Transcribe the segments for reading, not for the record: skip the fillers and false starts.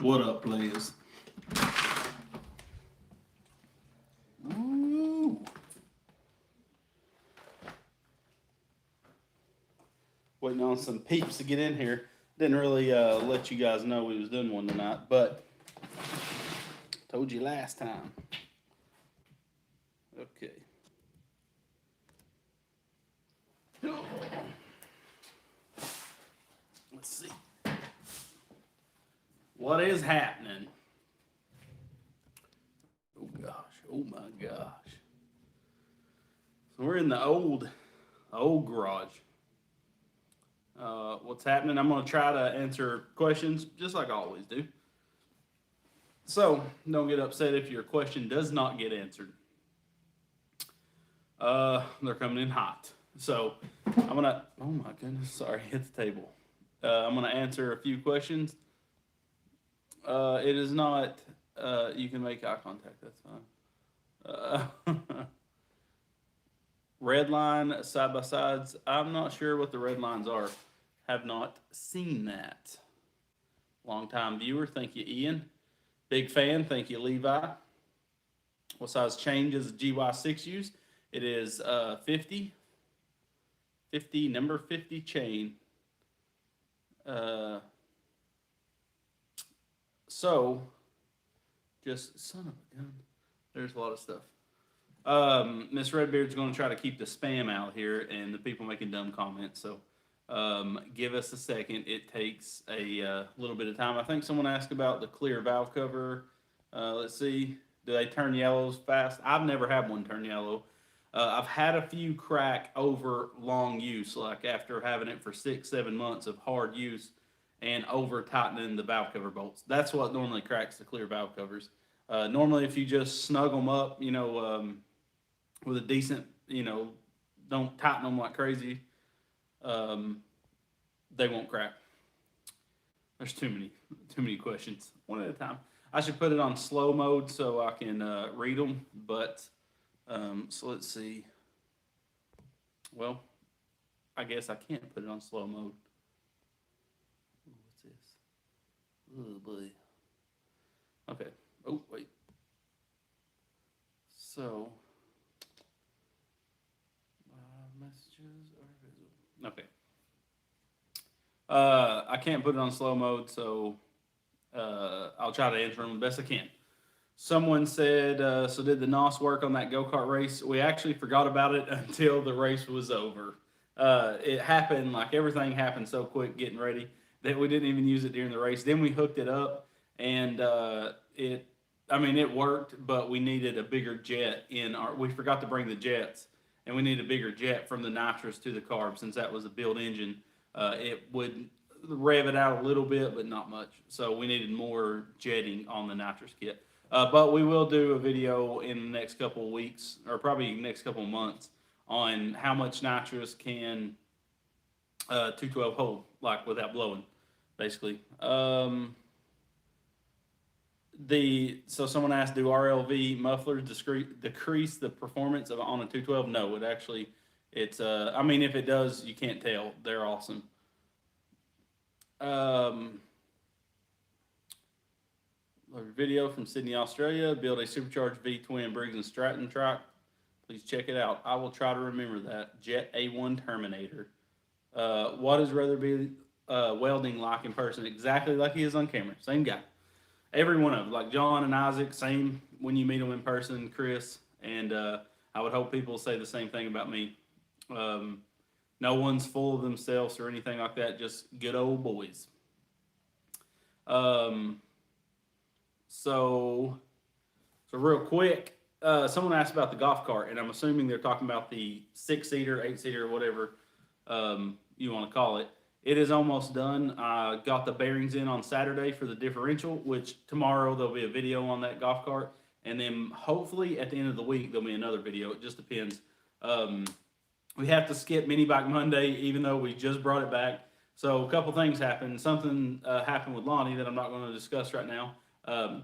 What up, players? Ooh. Waiting on some peeps to get in here. Didn't really let you guys know we was doing one tonight, but told you last time. Okay. Let's see. What is happening? Oh gosh. Oh my gosh. So we're in the old garage. What's happening? I'm going to try to answer questions just like I always do. So don't get upset if your question does not get answered. They're coming in hot. So I'm going to, oh my goodness, sorry, hit the table. I'm going to answer a few questions. It is not, you can make eye contact, that's fine. Red line, side by sides. I'm not sure what the red lines are. Have not seen that. Long time viewer, thank you, Ian. Big fan, thank you, Levi. What size chain does GY6 use? It is 50. 50, number 50 chain. So, just, son of a gun. There's a lot of stuff. Miss Redbeard's going to try to keep the spam out here and the people making dumb comments. So, give us a second. It takes a little bit of time. I think someone asked about the clear valve cover. Let's see. Do they turn yellows fast? I've never had one turn yellow. I've had a few crack over long use, like after having it for 6-7 months of hard use and over tightening the valve cover bolts. That's what normally cracks the clear valve covers. Normally, if you just snug them up, with a decent, don't tighten them like crazy, they won't crack. There's too many questions. One at a time. I should put it on slow mode so I can read them, but so let's see. Well, I guess I can't put it on slow mode. What's this? Oh boy. Okay. Oh wait. So messages are visible. Okay. I can't put it on slow mode, so I'll try to answer them the best I can. Someone said, so did the NOS work on that go-kart race? We actually forgot about it until the race was over. It happened, like everything happened so quick getting ready that we didn't even use it during the race. Then we hooked it up, and it worked, but we needed a bigger jet we forgot to bring the jets, and we needed a bigger jet from the nitrous to the carb since that was a built engine. It would rev it out a little bit, but not much. So we needed more jetting on the nitrous kit. But we will do a video in the next couple of weeks, or probably next couple of months, on how much nitrous can 212 hold, like without blowing, basically. So someone asked, do RLV mufflers decrease the performance on a 212? No, it actually, if it does, you can't tell. They're awesome. Video from Sydney, Australia. Build a supercharged V-twin Briggs and Stratton truck. Please check it out. I will try to remember that. Jet A1 Terminator. What is Rutherby welding like in person? Exactly like he is on camera. Same guy. Every one of them, like John and Isaac, same when you meet them in person, Chris. And I would hope people say the same thing about me. No one's full of themselves or anything like that. Just good old boys. So real quick, someone asked about the golf cart, and I'm assuming they're talking about the 6-seater, 8-seater, whatever you want to call it. It is almost done. I got the bearings in on Saturday for the differential, which tomorrow there'll be a video on that golf cart, and then hopefully at the end of the week there'll be another video. It just depends. We have to skip Mini Bike Monday, even though we just brought it back. So a couple things happened. Something happened with Lonnie that I'm not going to discuss right now.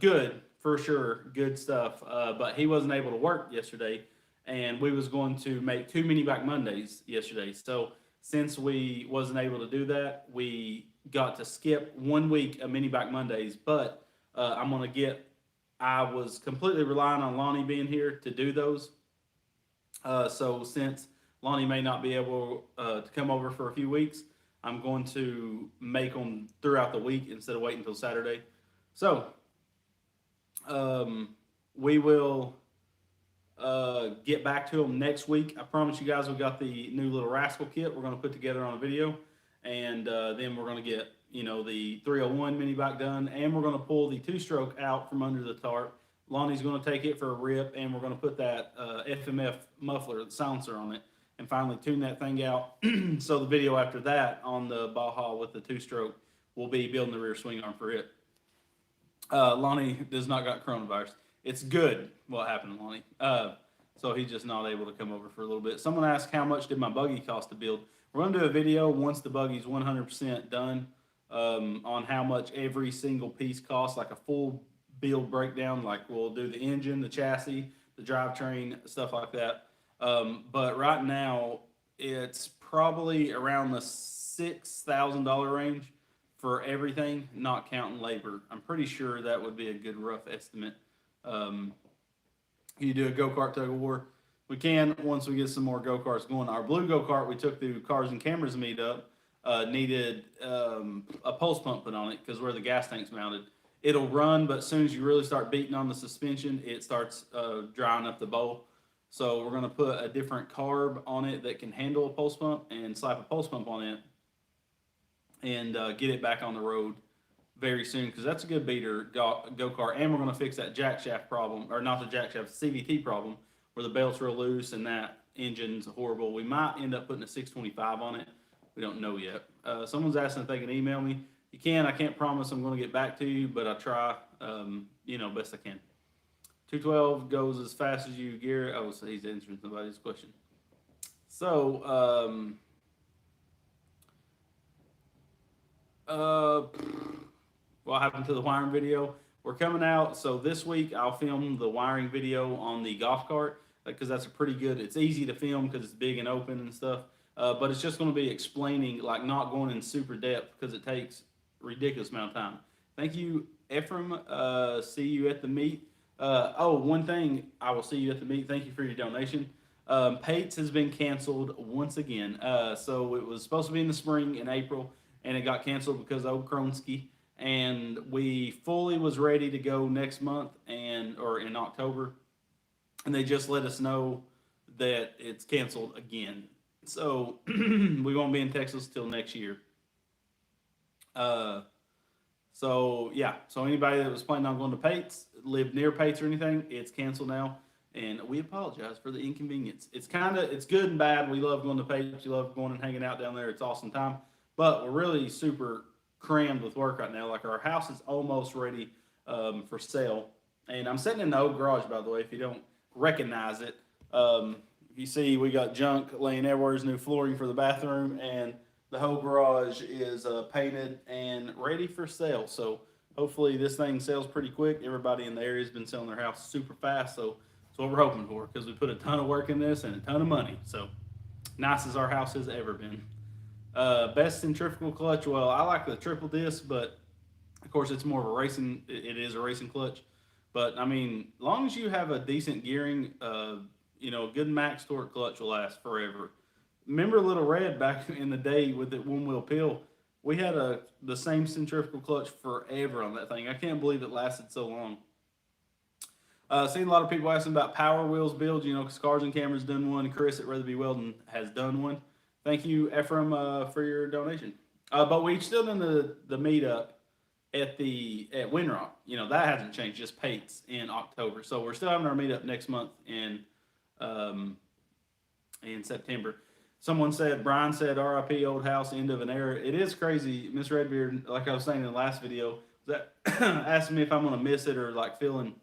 Good, for sure, good stuff. But he wasn't able to work yesterday, and we was going to make 2 Mini Bike Mondays yesterday. So since we wasn't able to do that, we got to skip 1 week of Mini Bike Mondays. But I was completely relying on Lonnie being here to do those. So since Lonnie may not be able to come over for a few weeks, I'm going to make them throughout the week instead of waiting until Saturday. So um, we will get back to them next week. I promise you guys we got the new little rascal kit we're going to put together on a video, and then we're going to get the 301 mini bike done, and we're going to pull the two-stroke out from under the tarp. Lonnie's going to take it for a rip, and we're going to put that FMF muffler, the silencer on it, and finally tune that thing out. So the video after that on the Baja with the two-stroke will be building the rear swing arm for it. Lonnie does not got coronavirus. It's good what happened to Lonnie. So he's just not able to come over for a little bit. Someone asked how much did my buggy cost to build. We're going to do a video once the buggy's 100% done on how much every single piece costs, like a full build breakdown. Like we'll do the engine, the chassis, the drivetrain, stuff like that. But right now it's probably around the $6,000 range for everything, not counting labor. I'm pretty sure that would be a good rough estimate. You do a go-kart tug of war. We can once we get some more go-karts going. Our blue go-kart we took through Cars and Cameras meetup needed a pulse pump put on it because where the gas tank's mounted. It'll run, but as soon as you really start beating on the suspension, it starts drying up the bowl. So we're going to put a different carb on it that can handle a pulse pump and slap a pulse pump on it and get it back on the road very soon because that's a good beater go-kart. And we're going to fix that jack shaft problem, or not the jack shaft, CVT problem, where the belt's real loose and that engine's horrible. We might end up putting a 625 on it. We don't know yet. Someone's asking if they can email me. You can. I can't promise I'm going to get back to you, but I try, best I can. 212 goes as fast as you gear. Oh, so he's answering somebody's question. So, what happened to the wiring video? We're coming out. So this week I'll film the wiring video on the golf cart because that's a pretty good. It's easy to film because it's big and open and stuff. But it's just going to be explaining, like not going in super depth because it takes ridiculous amount of time. Thank you, Ephraim. See you at the meet. One thing, I will see you at the meet. Thank you for your donation. Pates has been canceled once again. So it was supposed to be in the spring in April, and it got canceled because of Kronsky. And we fully was ready to go next month or in October, and they just let us know that it's canceled again. So we won't be in Texas till next year. So anybody that was planning on going to Pates, lived near Pates or anything, it's canceled now, and we apologize for the inconvenience. It's good and bad. We love going to Pates. We love going and hanging out down there. It's awesome time, but we're really super crammed with work right now. Like our house is almost ready for sale, and I'm sitting in the old garage, by the way, if you don't recognize it. If you see, we got junk laying everywhere. There's new flooring for the bathroom, and the whole garage is painted and ready for sale. So hopefully this thing sells pretty quick. Everybody in the area has been selling their house super fast. So that's what we're hoping for because we put a ton of work in this and a ton of money. So nice as our house has ever been. Best centrifugal clutch. Well, I like the triple disc, but of course it's more of a racing. It is a racing clutch. But I mean, as long as you have a decent gearing, good max torque clutch will last forever. Remember Little Red back in the day with the one wheel pill? We had the same centrifugal clutch forever on that thing. I can't believe it lasted so long. Seen a lot of people asking about Power Wheels builds, because Cars and Cameras done one. Chris at Rather Be Welding has done one. Thank you, Ephraim, for your donation. But we still done the meetup at Windrock. That hasn't changed, just Pates in October. So we're still having our meetup next month in September. Someone said, Brian said, RIP old house, end of an era. It is crazy. Miss Redbeard, like I was saying in the last video, that asking me if I'm going to miss it or like feeling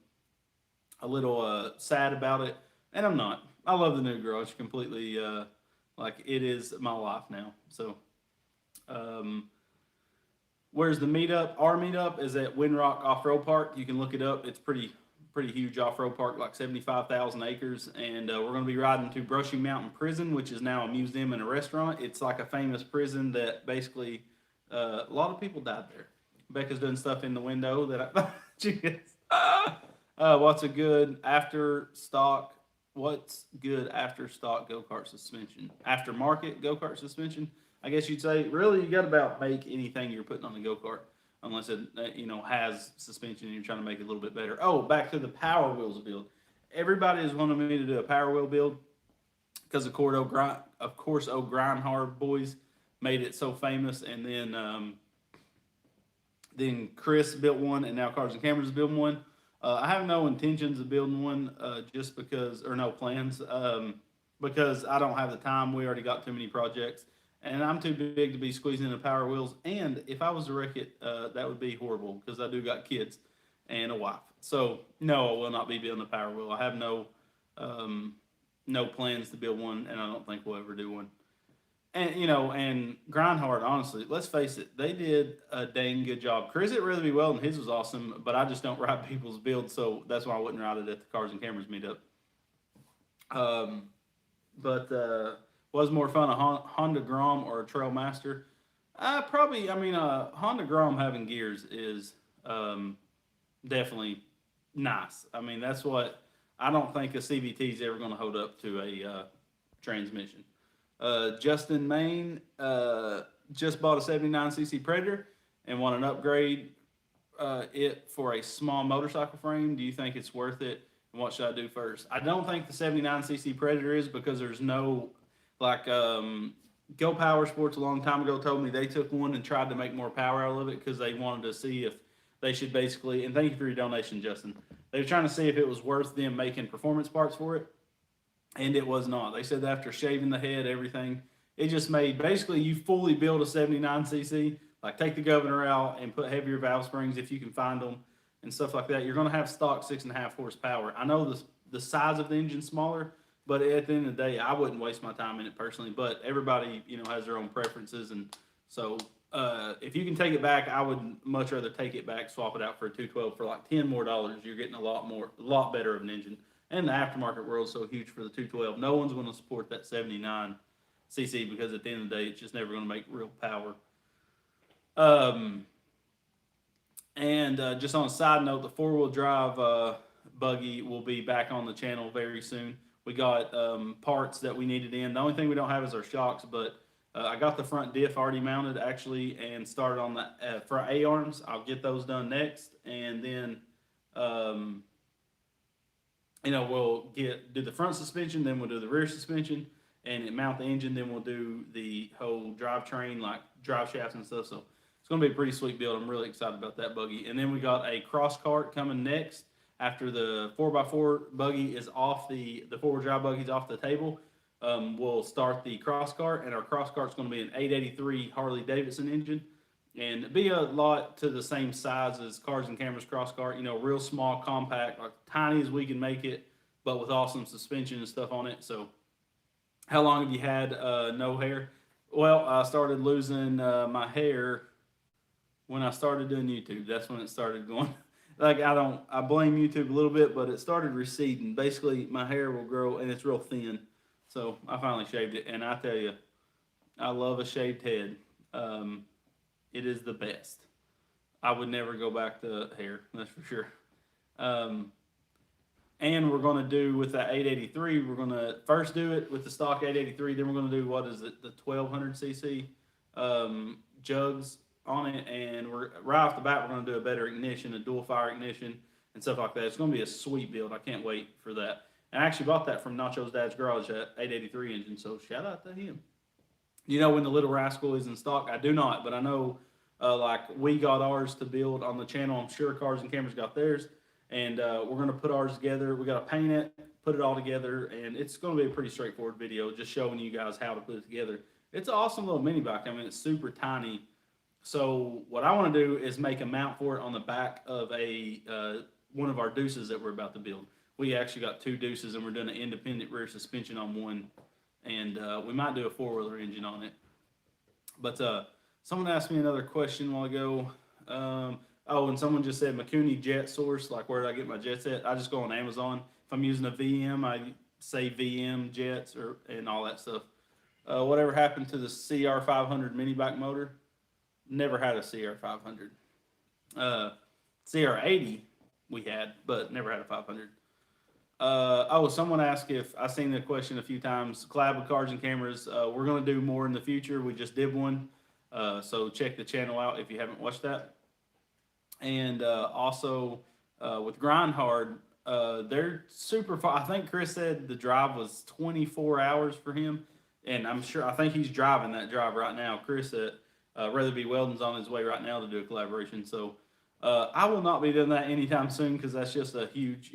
a little sad about it. And I'm not. I love the new garage completely. It is my life now. So, where's the meetup? Our meetup is at Windrock Off-Road Park. You can look it up. It's pretty huge off-road park, like 75,000 acres, and we're going to be riding to Brushy Mountain Prison, which is now a museum and a restaurant. It's like a famous prison that basically a lot of people died there, Becca's doing stuff in the window that I she gets. What's a good after stock? What's good after stock go kart suspension? Aftermarket go kart suspension? I guess you'd say really you got to about make anything you're putting on the go kart, unless it has suspension and you're trying to make it a little bit better. Oh, back to the Power Wheels build. Everybody has wanted me to do a Power Wheel build because of course, Grindhard boys made it so famous, and then Chris built one, and now Cars and Cameras is building one. I have no intentions of building one, just because, or no plans, because I don't have the time. We already got too many projects, and I'm too big to be squeezing into Power Wheels. And if I was to wreck it, that would be horrible because I do got kids and a wife. So no, I will not be building a Power Wheel. I have no plans to build one, and I don't think we'll ever do one. And Grindhard, honestly, let's face it, they did a dang good job. Chris did really well, and his was awesome, but I just don't ride people's builds, so that's why I wouldn't ride it at the Cars and Cameras meetup. But was more fun a Honda Grom or a Trailmaster? Honda Grom having gears is definitely nice. I mean, that's what I don't think a CVT is ever going to hold up to a transmission. Justin Main just bought a 79cc Predator and want an upgrade it for a small motorcycle frame. Do you think it's worth it? And what should I do first? I don't think the 79cc Predator is, because there's no, like, Go Power Sports a long time ago told me they took one and tried to make more power out of it because they wanted to see if they should basically, and thank you for your donation, Justin. They were trying to see if it was worth them making performance parts for it. And it was not. They said that after shaving the head, everything, it just made, basically you fully build a 79cc, like take the governor out and put heavier valve springs if you can find them and stuff like that. You're going to have stock 6.5 horsepower. I know the size of the engine's smaller, but at the end of the day, I wouldn't waste my time in it personally. But everybody, has their own preferences, and so if you can take it back, I would much rather take it back, swap it out for a 212 for like $10 more. You're getting a lot better of an engine. And the aftermarket world's so huge for the 212. No one's going to support that 79cc because at the end of the day, it's just never going to make real power. And just on a side note, the four-wheel drive buggy will be back on the channel very soon. We got parts that we needed in. The only thing we don't have is our shocks, but I got the front diff already mounted actually and started on the front A-arms. I'll get those done next, and then we'll do the front suspension, then we'll do the rear suspension, and mount the engine. Then we'll do the whole drivetrain, like drive shafts and stuff. So it's going to be a pretty sweet build. I'm really excited about that buggy. And then we got a cross cart coming next after the 4x4 buggy is off, the four-wheel drive buggy's off the table. We'll start the cross cart, and our cross cart's going to be an 883 Harley Davidson engine, and be a lot to the same size as Cars and Cameras cross cart. Real small, compact, like tiny as we can make it, but with awesome suspension and stuff on it. So, how long have you had no hair? Well, I started losing my hair when I started doing YouTube. That's when it started going. I blame YouTube a little bit, but it started receding. Basically, my hair will grow, and it's real thin. So I finally shaved it, and I tell you, I love a shaved head. It is the best. I would never go back to hair, that's for sure. And we're going to do with that 883, we're going to first do it with the stock 883, then we're going to do, the 1200cc jugs on it, and right off the bat, we're going to do a better ignition, a dual fire ignition, and stuff like that. It's going to be a sweet build. I can't wait for that. And I actually bought that from Nacho's dad's garage, at 883 engine, so shout out to him. When the Little Rascal is in stock? I do not, but I know we got ours to build on the channel. I'm sure Cars and Cameras got theirs, and we're going to put ours together. We got to paint it, put it all together, and it's going to be a pretty straightforward video, just showing you guys how to put it together. It's an awesome little mini bike. It's super tiny. So what I want to do is make a mount for it on the back of one of our Deuces that we're about to build. We actually got two Deuces, and we're doing an independent rear suspension on one, and we might do a four-wheeler engine on it. But someone asked me another question a while ago. And someone just said Mikuni jet source, like where did I get my jets at? I just go on Amazon. If I'm using a VM, I say VM jets and all that stuff. Whatever happened to the CR500 mini bike motor? Never had a CR500. CR80 we had, but never had a 500. Someone asked if I seen the question a few times. Collab with cars and cameras. We're going to do more in the future. We just did one, so check the channel out if you haven't watched that. And with Grind Hard, they're super far. I think Chris said the drive was 24 hours for him, and I think he's driving that drive right now. Chris at Rather Be Weldon's on his way right now to do a collaboration. So I will not be doing that anytime soon because that's just a huge,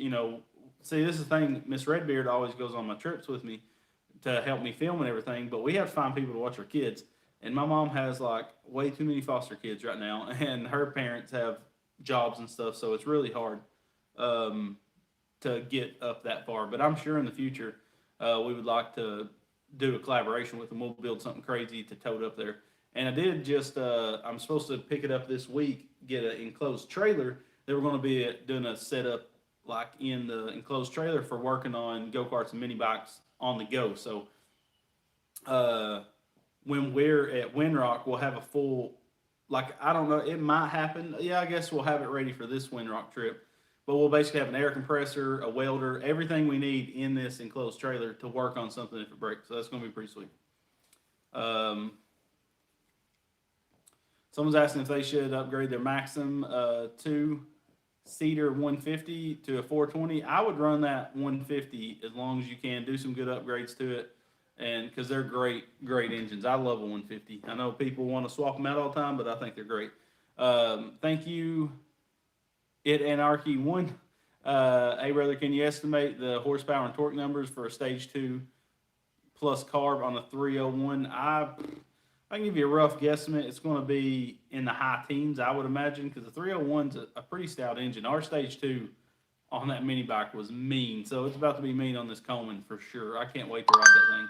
See, this is the thing. Miss Redbeard always goes on my trips with me to help me film and everything, but we have to find people to watch our kids. And my mom has like way too many foster kids right now, and her parents have jobs and stuff, so it's really hard um, to get up that far. But I'm sure in the future we would like to do a collaboration with them. We'll build something crazy to tote up there. And I did just I'm supposed to pick it up this week, get an enclosed trailer. They were going to be doing a setup like in the enclosed trailer for working on go karts and mini bikes on the go. So when we're at Windrock, we'll have a full, like, I don't know, it might happen. Yeah, I guess we'll have it ready for this Windrock trip. But we'll basically have an air compressor, a welder, everything we need in this enclosed trailer to work on something if it breaks. So that's going to be pretty sweet. Um, Someone's asking if they should upgrade their Maxim 2-seater 150 to a 420. I would run that 150 as long as you can. Do some good upgrades to it, and because they're great engines. I love a 150. I know people want to swap them out all the time, but I think they're great. Thank you, It Anarchy 1. Hey, brother, can you estimate the horsepower and torque numbers for a stage 2 plus carb on a 301? I can give you a rough guesstimate. It's going to be in the high teens, I would imagine, because the 301's a pretty stout engine. Our stage 2 on that mini bike was mean, so it's about to be mean on this Coleman for sure. I can't wait to ride that thing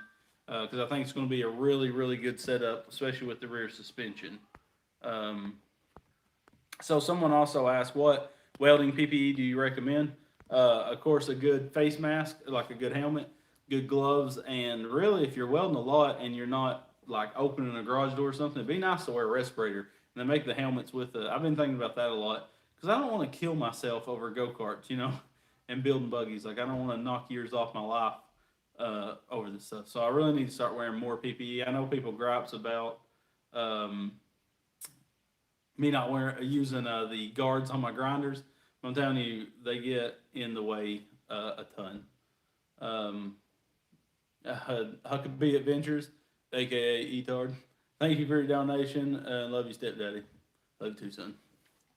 because I think it's going to be a really, really good setup, especially with the rear suspension. So someone also asked, what welding PPE do you recommend? Of course, a good face mask, like a good helmet, good gloves, and really, if you're welding a lot and you're not like opening a garage door or something, it'd be nice to wear a respirator. And then make the helmets with I've been thinking about that a lot because I don't want to kill myself over go-karts, and building buggies. Like, I don't want to knock years off my life over this stuff. So I really need to start wearing more PPE. I know people gripes about me not using the guards on my grinders. But I'm telling you, they get in the way a ton. Huckabee Adventures, aka Etard. Thank you for your donation. Love you, stepdaddy. Love you too, son.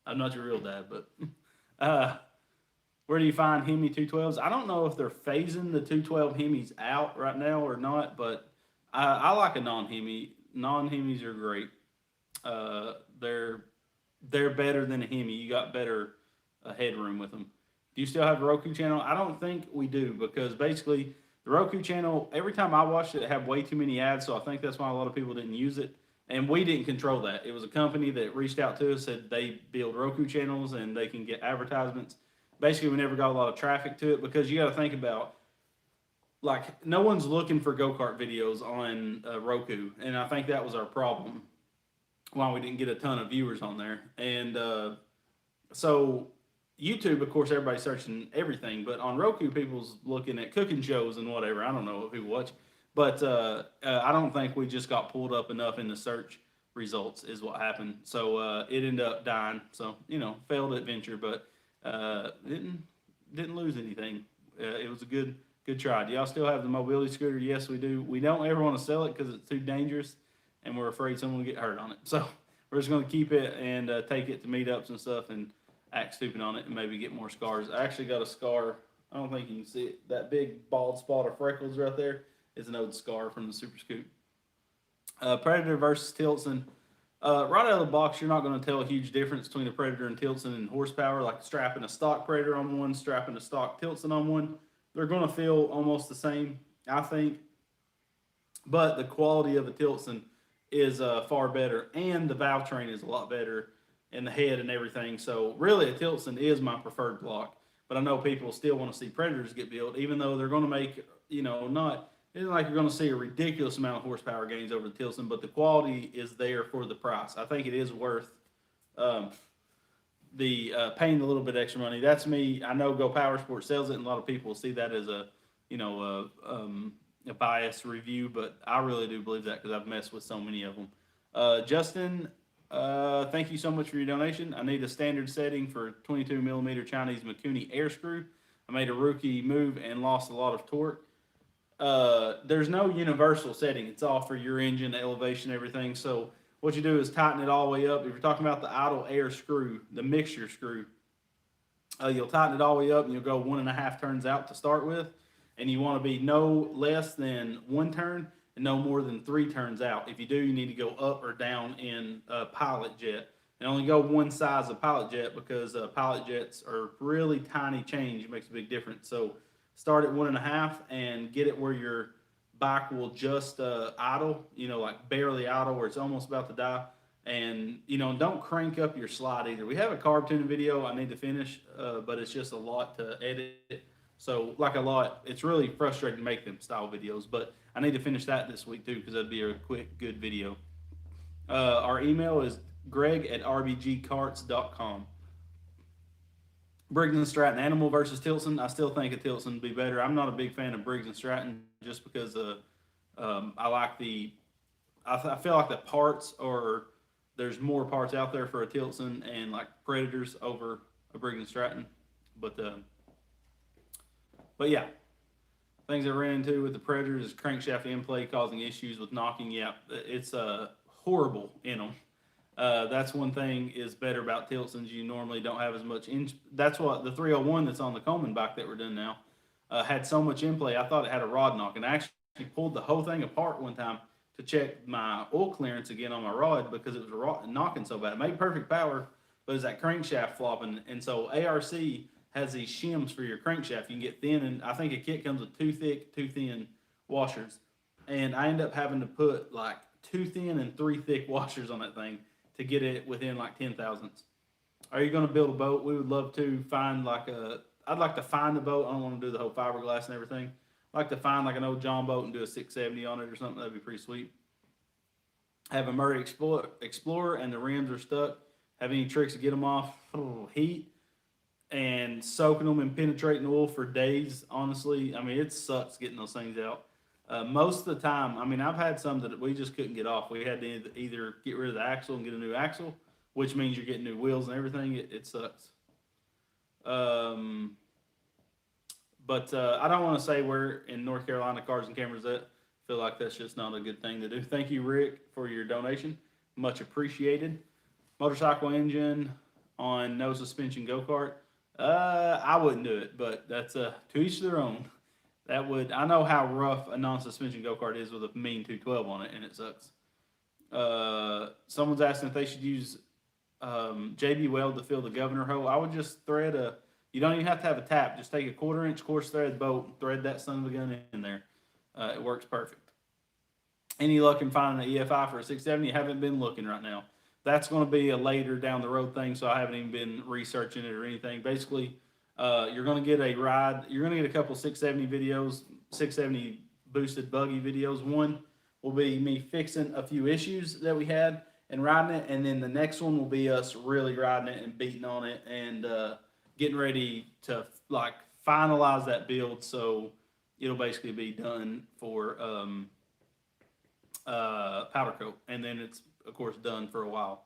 I'm not your real dad, but where do you find Hemi 212s? I don't know if they're phasing the 212 Hemis out right now or not, but I like a non-Hemi. Non-Hemis are great. They're better than a Hemi. You got better headroom with them. Do you still have a Roku channel? I don't think we do because basically the Roku channel, every time I watched it, it had way too many ads, so I think that's why a lot of people didn't use it. And we didn't control that. It was a company that reached out to us, said they build Roku channels and they can get advertisements. Basically, we never got a lot of traffic to it because you got to think about, like, no one's looking for go-kart videos on Roku, and I think that was our problem, why we didn't get a ton of viewers on there. And so YouTube, of course, everybody's searching everything, but on Roku, people's looking at cooking shows and whatever. I don't know what people watch, but I don't think we just got pulled up enough in the search results is what happened. So it ended up dying. So, failed adventure, but didn't lose anything. It was a good try. Do y'all still have the mobility scooter? Yes, we do. We don't ever want to sell it because it's too dangerous, and we're afraid someone will get hurt on it. So we're just going to keep it and take it to meetups and stuff and act stupid on it and maybe get more scars. I actually got a scar. I don't think you can see it. That big bald spot of freckles right there is an old scar from the Super Scoop. Predator versus Tilson. Right out of the box, you're not going to tell a huge difference between a Predator and Tilson in horsepower, like strapping a stock Predator on one, strapping a stock Tilson on one. They're going to feel almost the same, I think. But the quality of a Tilson is far better, and the valve train is a lot better, and the head and everything. So really, a Tilson is my preferred block. But I know people still want to see Predators get built, even though they're going to make, not, it's not like you're going to see a ridiculous amount of horsepower gains over the Tilson, but the quality is there for the price. I think it is worth paying a little bit extra money. That's me. I know Go Power Sport sells it, and a lot of people see that as a a biased review, but I really do believe that because I've messed with so many of them. Justin, thank you so much for your donation. I need a standard setting for 22 millimeter Chinese Mikuni air screw. I made a rookie move and lost a lot of torque. There's no universal setting. It's all for your engine, elevation, everything. So what you do is tighten it all the way up. If you're talking about the idle air screw, the mixture screw, you'll tighten it all the way up and you'll go 1.5 turns out to start with. And you want to be no less than 1 turn and no more than 3 turns out. If you do, you need to go up or down in pilot jet. And only go one size of pilot jet because pilot jets are really tiny change. It makes a big difference. So start at 1.5 and get it where your bike will just idle, like barely idle where it's almost about to die. And, don't crank up your slide either. We have a carb tuning video I need to finish, but it's just a lot to edit. So it's really frustrating to make them style videos, but I need to finish that this week too because that'd be a quick, good video. Our email is greg@rbgcarts.com. Briggs and Stratton, Animal versus Tilson. I still think a Tilson would be better. I'm not a big fan of Briggs and Stratton just because I like I feel like the parts there's more parts out there for a Tilson and like Predators over a Briggs and Stratton. But yeah, things I ran into with the Predators is crankshaft in play causing issues with knocking. Yeah, it's horrible in them. That's one thing is better about Tilsons. You normally don't have as much that's what the 301 that's on the Coleman bike that we're doing now had so much in play. I thought it had a rod knock, and I actually pulled the whole thing apart one time to check my oil clearance again on my rod because it was knocking so bad. It made perfect power, but it's that crankshaft flopping. And so ARC has these shims for your crankshaft. You can get thin, and I think a kit comes with 2 thick, 2 thin washers. And I end up having to put like 2 thin and 3 thick washers on that thing to get it within like 10 thousandths. Are you going to build a boat? We would love to find I'd like to find a boat. I don't want to do the whole fiberglass and everything. I'd like to find like an old John boat and do a 670 on it or something. That'd be pretty sweet. I have a Murray Explorer and the rims are stuck. Have any tricks to get them off? Heat and soaking them and penetrating oil for days. Honestly, I mean, it sucks getting those things out. Most of the time, I mean, I've had some that we just couldn't get off. We had to either get rid of the axle and get a new axle, which means you're getting new wheels and everything. It sucks. But I don't want to say where in North Carolina Cars and Cameras at. I feel like that's just not a good thing to do. Thank you, Rick, for your donation. Much appreciated. Motorcycle engine on no suspension go-kart. I wouldn't do it, but that's to each their own. I know how rough a non-suspension go-kart is with a mean 212 on it, and it sucks. Someone's asking if they should use JB Weld to fill the governor hole. I would just thread you don't even have to have a tap. Just take a 1/4 inch coarse thread bolt and thread that son of a gun in there. It works perfect. Any luck in finding an EFI for a 670? Haven't been looking right now. That's going to be a later down the road thing, so I haven't even been researching it or anything. Basically, you're going to get a ride. You're going to get a couple 670 videos, 670 boosted buggy videos. One will be me fixing a few issues that we had and riding it, and then the next one will be us really riding it and beating on it and getting ready to like finalize that build. So it'll basically be done for powder coat, and then it's of course done for a while.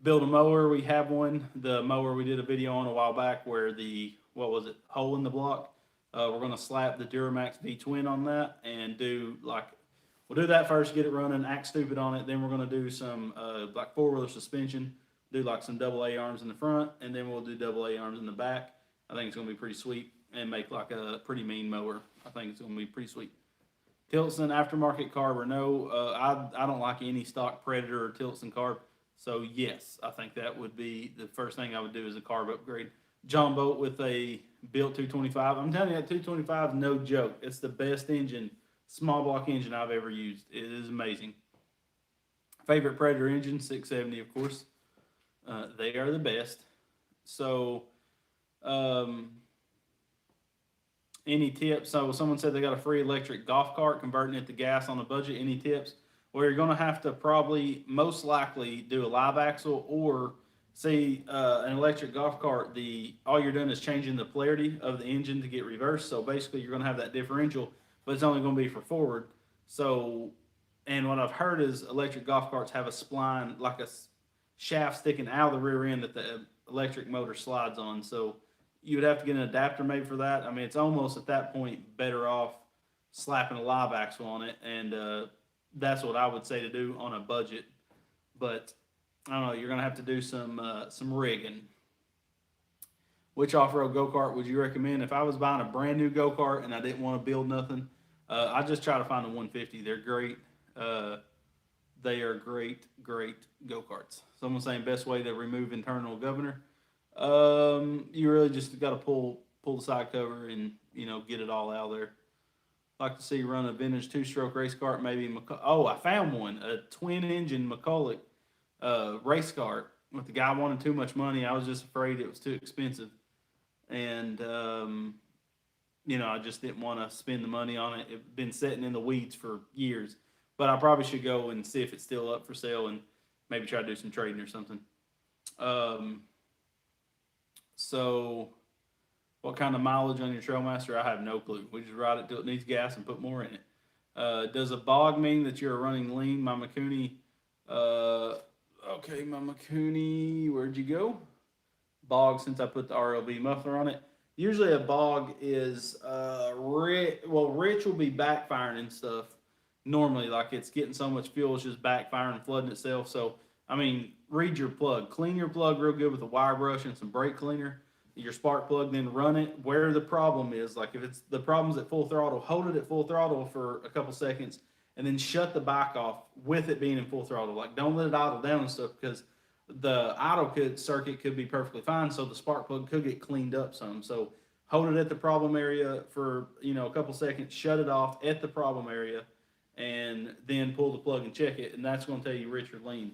Build a mower. We have one. The mower we did a video on a while back where hole in the block. We're going to slap the Duramax V-twin on that and we'll do that first, get it running, act stupid on it. Then we're going to do some like 4-wheeler suspension, do like some AA arms in the front, and then we'll do AA arms in the back. I think it's going to be pretty sweet and make like a pretty mean mower. I think it's going to be pretty sweet. Tilson aftermarket carb or no? I don't like any stock Predator or Tilson carb. So yes, I think that would be the first thing I would do is a carb upgrade. John boat with a built 225. I'm telling you, that 225 is no joke. It's the best engine, small block engine I've ever used. It is amazing. Favorite Predator engine, 670, of course. They are the best. So, any tips? So someone said they got a free electric golf cart, converting it to gas on a budget. Any tips? Well, you're going to have to probably most likely do a live axle or See, an electric golf cart, the all you're doing is changing the polarity of the engine to get reversed. So basically, you're going to have that differential, but it's only going to be for forward. So, and what I've heard is electric golf carts have a spline, like a shaft sticking out of the rear end that the electric motor slides on. So you would have to get an adapter made for that. I mean, it's almost at that point better off slapping a live axle on it, and that's what I would say to do on a budget. But I don't know. You're gonna have to do some rigging. Which off-road go-kart would you recommend? If I was buying a brand new go-kart and I didn't want to build nothing, I just try to find a 150. They're great. Uh, they are great go-karts. Someone saying best way to remove internal governor. You really just got to pull the side cover and get it all out of there. Like to see you run a vintage two-stroke race cart, maybe. Oh, I found one, a twin-engine McCulloch race cart. But the guy wanted too much money. I was just afraid it was too expensive, and I just didn't want to spend the money on it. It's been sitting in the weeds for years, but I probably should go and see if it's still up for sale and maybe try to do some trading or something. Um, so, what kind of mileage on your Trailmaster? I have no clue. We just ride it till it needs gas and put more in it. Does a bog mean that you're running lean? My Makuni. Okay, my Makuni, where'd you go? Bog, since I put the RLB muffler on it. Usually a bog is rich. Well, rich will be backfiring and stuff. Normally, like it's getting so much fuel, it's just backfiring, flooding itself. So, I mean, read your plug. Clean your plug real good with a wire brush and some brake cleaner. Your spark plug, then run it where the problem is. Like if it's the problem's at full throttle, hold it at full throttle for a couple seconds and then shut the bike off with it being in full throttle. Like don't let it idle down and stuff because the circuit could be perfectly fine. So the spark plug could get cleaned up some. So hold it at the problem area for a couple seconds, shut it off at the problem area, and then pull the plug and check it. And that's going to tell you rich or lean.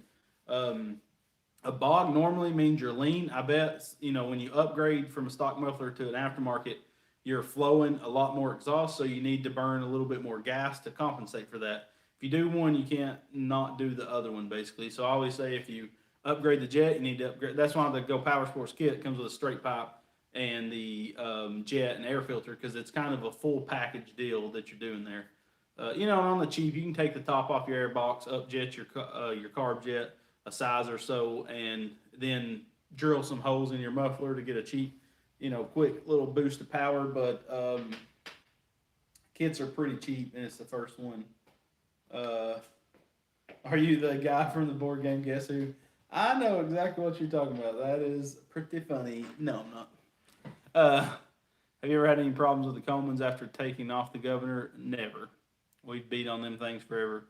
A bog normally means you're lean. I bet, when you upgrade from a stock muffler to an aftermarket, you're flowing a lot more exhaust, so you need to burn a little bit more gas to compensate for that. If you do one, you can't not do the other one, basically. So I always say if you upgrade the jet, you need to upgrade. That's why the Go Power Sports kit comes with a straight pipe and the jet and air filter, because it's kind of a full package deal that you're doing there. On the cheap, you can take the top off your air box, upjet your carb jet a size or so, and then drill some holes in your muffler to get a cheap, quick little boost of power. But kits are pretty cheap, and it's the first one. Are you the guy from the board game Guess Who? I know exactly what you're talking about. That is pretty funny. No, I'm not. Have you ever had any problems with the Comans after taking off the governor? Never. We've beat on them things forever.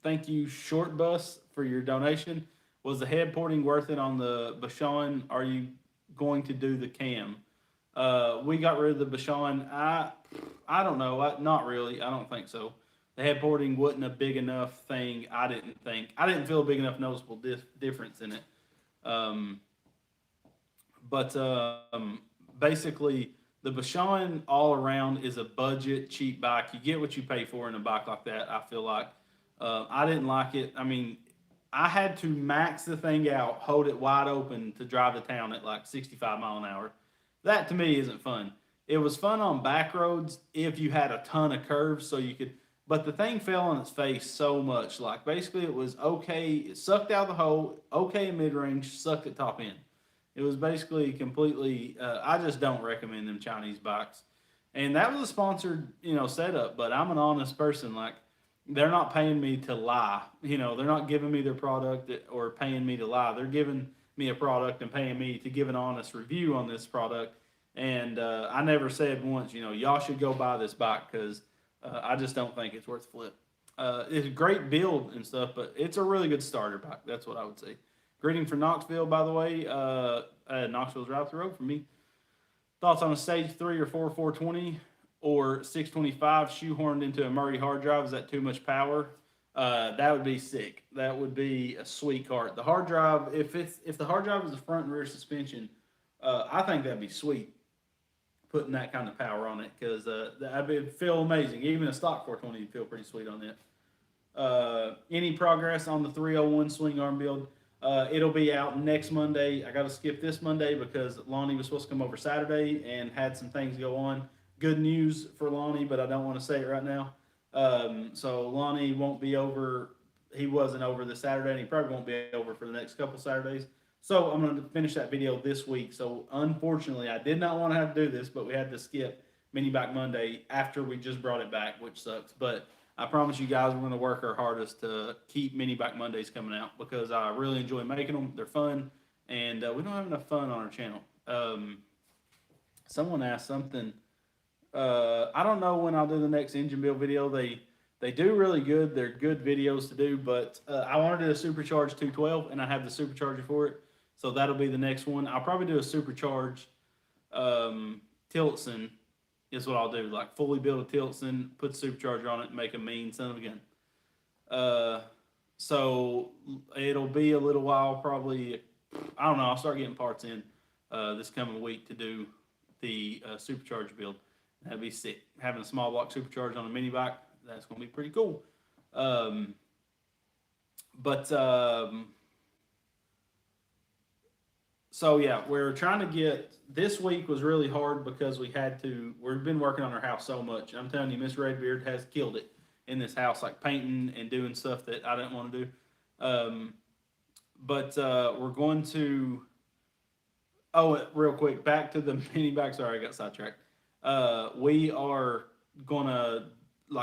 Thank you, Short Bus, for your donation. Was the head porting worth it on the Bashan? Are you going to do the cam? We got rid of the Bashan. I don't know. Not really. I don't think so. The head porting wasn't a big enough thing. I didn't feel a big enough noticeable difference in it. Basically, the Bashan all around is a budget, cheap bike. You get what you pay for in a bike like that, I feel like. I didn't like it. I mean, I had to max the thing out, hold it wide open to drive to town at like 65 mile an hour. That to me isn't fun. It was fun on back roads if you had a ton of curves so you could, but the thing fell on its face so much. Like basically it was okay, it sucked out the hole, okay in mid range, sucked at top end. It was basically completely. I just don't recommend them Chinese bikes, and that was a sponsored, setup. But I'm an honest person. Like, they're not paying me to lie. They're not giving me their product or paying me to lie. They're giving me a product and paying me to give an honest review on this product. And I never said once, y'all should go buy this bike because I just don't think it's worth a flip. It's a great build and stuff, but it's a really good starter bike. That's what I would say. Greeting from Knoxville, by the way. Knoxville's right up the road from me. Thoughts on a stage 3 or 4 420 or 625 shoehorned into a Murray hard drive? Is that too much power? That would be sick. That would be a sweet cart. The hard drive, if the hard drive is a front and rear suspension, I think that'd be sweet. Putting that kind of power on it, because that'd feel amazing. Even a stock 420 would feel pretty sweet on it. Any progress on the 301 swing arm build? It'll be out next Monday. I got to skip this Monday because Lonnie was supposed to come over Saturday and had some things go on. Good news for Lonnie, but I don't want to say it right now. So Lonnie won't be over. He wasn't over this Saturday, and he probably won't be over for the next couple Saturdays. So I'm going to finish that video this week. So unfortunately, I did not want to have to do this, but we had to skip Mini Back Monday after we just brought it back, which sucks. But I promise you guys, we're going to work our hardest to keep Mini Back Mondays coming out because I really enjoy making them. They're fun, and we don't have enough fun on our channel. Someone asked something. I don't know when I'll do the next engine build video. They do really good. They're good videos to do, but I want to do a supercharged 212, and I have the supercharger for it, so that'll be the next one. I'll probably do a supercharged Tillotson is what I'll do. Like fully build a Tillotson, put the supercharger on it, and make a mean son of a gun. So it'll be a little while, probably. I don't know. I'll start getting parts in this coming week to do the supercharger build. That'd be sick. Having a small block supercharger on a mini bike, that's going to be pretty cool. So yeah, we're trying to get, this week was really hard because we've been working on our house so much. I'm telling you, Miss Redbeard has killed it in this house, like painting and doing stuff that I didn't want to do. We're going to, real quick, back to the mini bike. Sorry, I got sidetracked. We are gonna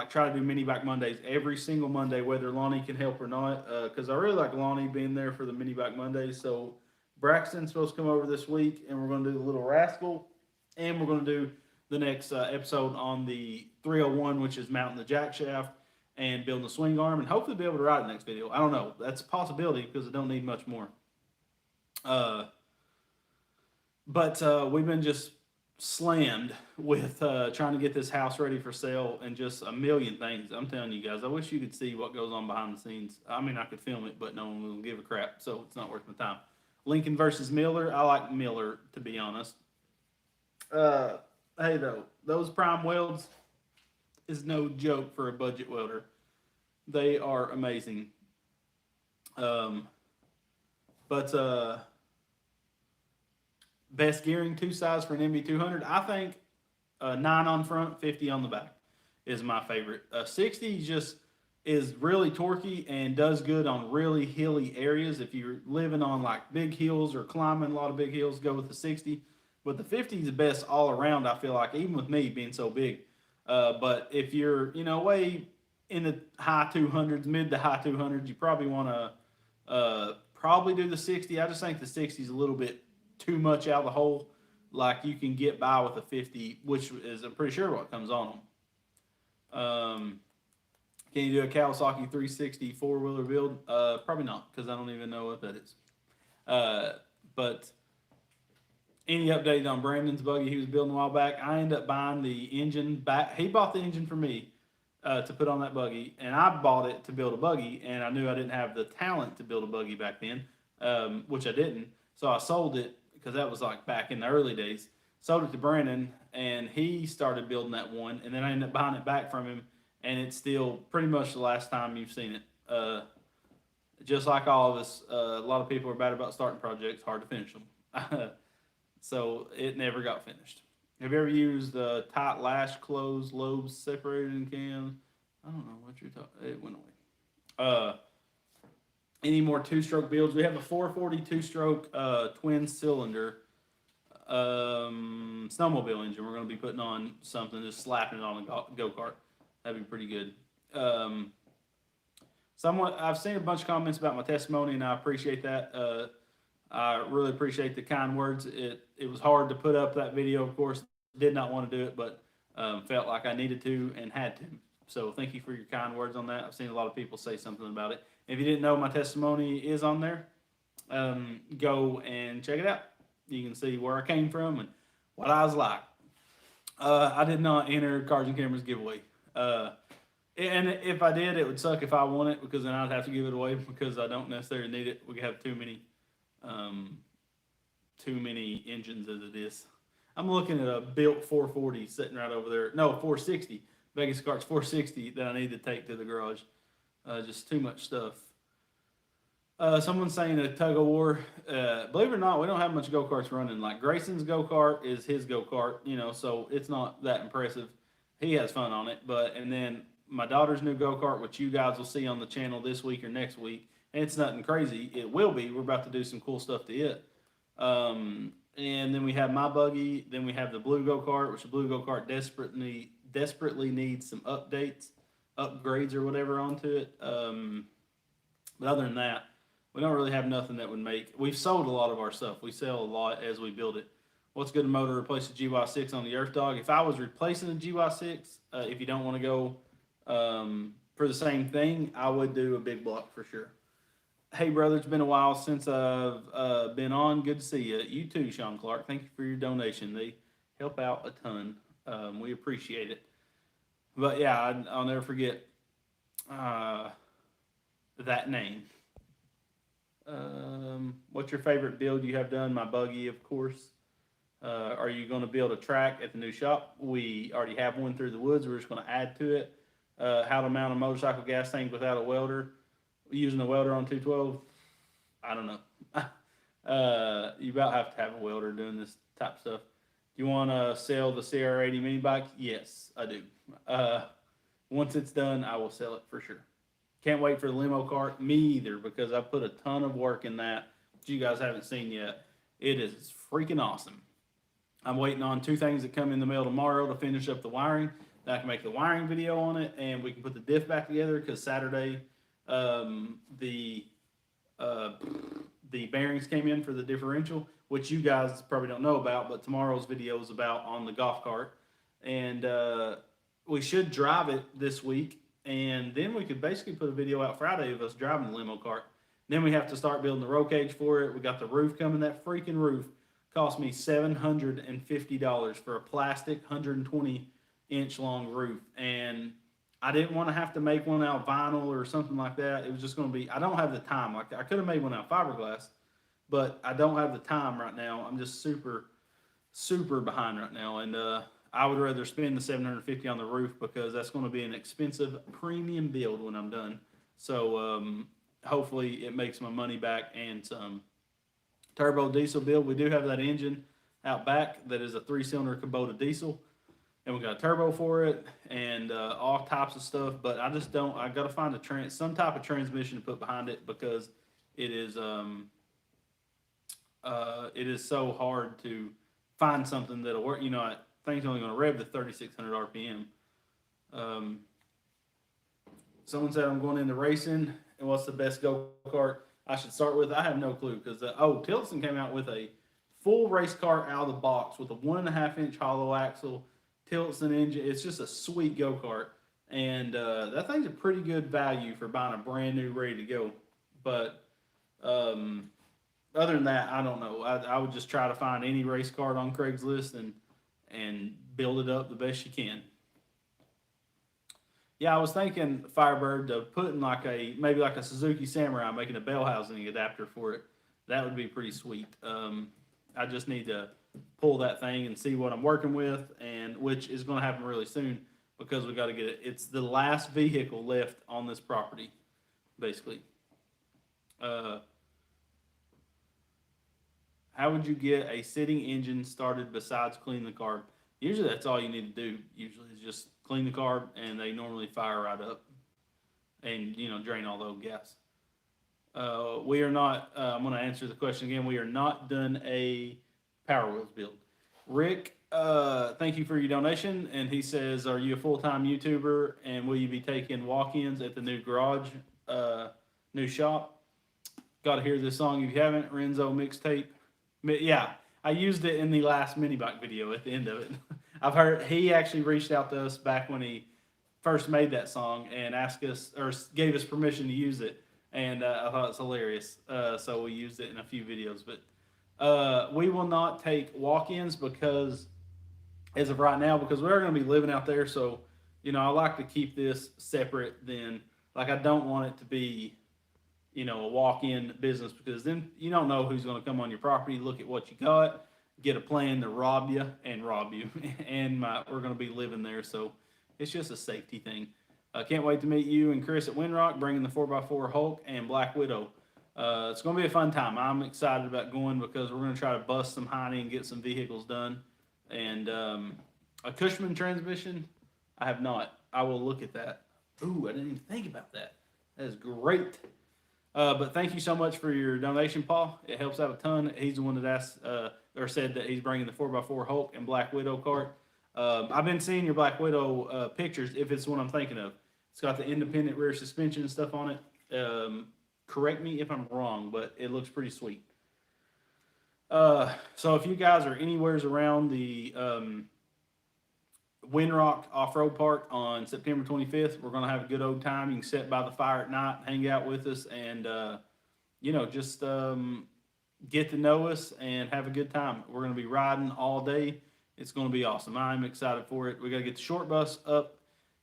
try to do mini bike Mondays every single Monday, whether Lonnie can help or not. Because I really like Lonnie being there for the mini bike Mondays. So Braxton's supposed to come over this week, and we're gonna do the Little Rascal, and we're gonna do the next episode on the 301, which is mounting the jack shaft and building the swing arm, and hopefully be able to ride the next video. I don't know. That's a possibility because I don't need much more. We've been just slammed with trying to get this house ready for sale and just a million things. I'm telling you guys, I wish you could see what goes on behind the scenes. I mean, I could film it, but no one will give a crap, so it's not worth my time. Lincoln versus Miller. I like Miller, to be honest. Hey, though, those prime welds is no joke for a budget welder. They are amazing. Best gearing, two size for an MV200. I think 9 on front, 50 on the back is my favorite. 60 just is really torquey and does good on really hilly areas. If you're living on like big hills or climbing a lot of big hills, go with the 60. But the 50 is the best all around, I feel like, even with me being so big. But if you're, way in the high 200s, mid to high 200s, you probably want to probably do the 60. I just think the 60 is a little bit too much out of the hole. Like you can get by with a 50, which is I'm pretty sure what comes on them. Can you do a Kawasaki 360 four-wheeler build? Probably not, because I don't even know what that is. But any update on Brandon's buggy he was building a while back? I ended up buying the engine back. He bought the engine for me to put on that buggy, and I bought it to build a buggy, and I knew I didn't have the talent to build a buggy back then, which I didn't. So I sold it because that was like back in the early days. Sold it to Brandon, and he started building that one, and then I ended up buying it back from him, and it's still pretty much the last time you've seen it. Just like all of us, a lot of people are bad about starting projects, hard to finish them. So it never got finished. Have you ever used tight lash closed lobes separated in cams? I don't know what you're talking. It went away. Any more two-stroke builds? We have a 440 two-stroke twin cylinder snowmobile engine. We're going to be putting on something, just slapping it on a go-kart. That'd be pretty good. I've seen a bunch of comments about my testimony, and I appreciate that. I really appreciate the kind words. It was hard to put up that video, of course. Did not want to do it, but felt like I needed to and had to. So thank you for your kind words on that. I've seen a lot of people say something about it. If you didn't know, my testimony is on there. Go and check it out. You can see where I came from and what I was like. I did not enter Cars and Cameras giveaway. And if I did, it would suck if I won it, because then I'd have to give it away because I don't necessarily need it. We have too many engines as it is. I'm looking at a built 440 sitting right over there. No, 460. Vegas Karts 460 that I need to take to the garage. Just too much stuff. Someone's saying a tug of war. Believe it or not, we don't have much go karts running. Like Grayson's go kart is his go kart, so it's not that impressive. He has fun on it, and then my daughter's new go kart, which you guys will see on the channel this week or next week. And it's nothing crazy. It will be. We're about to do some cool stuff to it. And then we have my buggy. Then we have the blue go kart, which the blue go kart desperately needs some upgrades or whatever onto it. But other than that, we don't really have nothing that would make. We've sold a lot of our stuff. We sell a lot as we build it. What's good to motor replace a GY6 on the Earth Dog? If I was replacing a GY6, if you don't want to go for the same thing, I would do a big block for sure. Hey brother, it's been a while since I've been on. Good to see you. You too, Sean Clark. Thank you for your donation. They help out a ton. We appreciate it. But yeah, I'll never forget that name. What's your favorite build you have done? My buggy, of course. Are you going to build a track at the new shop? We already have one through the woods. We're just going to add to it. How to mount a motorcycle gas tank without a welder. Using a welder on 212? I don't know. You about have to have a welder doing this type of stuff. Do you want to sell the CR80 mini bike? Yes, I do. Once it's done, I will sell it for sure. Can't wait for the limo cart. Me either, because I put a ton of work in that you guys haven't seen yet. It is freaking awesome. I'm waiting on 2 things that come in the mail tomorrow to finish up the wiring. Then I can make the wiring video on it, and we can put the diff back together, because Saturday the bearings came in for the differential, which you guys probably don't know about, but tomorrow's video is about on the golf cart. And we should drive it this week, and then we could basically put a video out Friday of us driving the limo cart. Then we have to start building the roll cage for it. We got the roof coming. That freaking roof cost me $750 for a plastic 120-inch long roof. And I didn't want to have to make one out of vinyl or something like that. It was just going to be, I don't have the time. Like, I could have made one out of fiberglass, but I don't have the time right now. I'm just super, super behind right now. And I would rather spend the $750 on the roof, because that's going to be an expensive premium build when I'm done. So hopefully it makes my money back and some. Turbo diesel build. We do have that engine out back that is a 3-cylinder Kubota diesel. And we got a turbo for it and all types of stuff. But I just don't, I got to find some type of transmission to put behind it, because it is so hard to find something that'll work. Thing's only going to rev to 3,600 RPM. Someone said I'm going into racing, and what's the best go-kart I should start with? I have no clue, because Tilson came out with a full race car out of the box with a 1.5-inch hollow axle, Tilson engine. It's just a sweet go-kart, and that thing's a pretty good value for buying a brand new, ready to go. But other than that, I don't know. I would just try to find any race card on Craigslist and build it up the best you can. Yeah, I was thinking, Firebird, of putting maybe like a Suzuki Samurai, making a bell housing adapter for it. That would be pretty sweet. I just need to pull that thing and see what I'm working with, and which is going to happen really soon, because we got to get it. It's the last vehicle left on this property, basically. How would you get a sitting engine started besides clean the carb? Usually that's all you need to do. Usually is just clean the carb, and they normally fire right up and, drain all the old gas. We are not, I'm going to answer the question again. We are not done a Power Wheels build. Rick, thank you for your donation. And he says, are you a full-time YouTuber, and will you be taking walk-ins at the new garage, new shop? Got to hear this song if you haven't. Renzo mixtape. Yeah, I used it in the last mini bike video at the end of it. I've heard he actually reached out to us back when he first made that song and asked us, or gave us permission to use it. And I thought it's hilarious. So we used it in a few videos. But we will not take walk-ins, because as of right now, because we're going to be living out there. So, I like to keep this separate than, I don't want it to be, a walk-in business, because then you don't know who's going to come on your property, look at what you got, get a plan to rob you. And we're going to be living there. So it's just a safety thing. Can't wait to meet you and Chris at Windrock, bringing the 4x4 Hulk and Black Widow. It's going to be a fun time. I'm excited about going because we're going to try to bust some hiney and get some vehicles done. And a Cushman transmission, I have not. I will look at that. Ooh, I didn't even think about that. That is great. But thank you so much for your donation, Paul. It helps out a ton. He's the one that asked or said that he's bringing the 4x4 Hulk and Black Widow cart. I've been seeing your Black Widow pictures, if it's what I'm thinking of. It's got the independent rear suspension and stuff on it. Correct me if I'm wrong, but it looks pretty sweet. So if you guys are anywheres around the Windrock Off-Road Park on September 25th, we're going to have a good old time. You can sit by the fire at night, hang out with us, and, just get to know us and have a good time. We're going to be riding all day. It's going to be awesome. I'm excited for it. We got to get the short bus up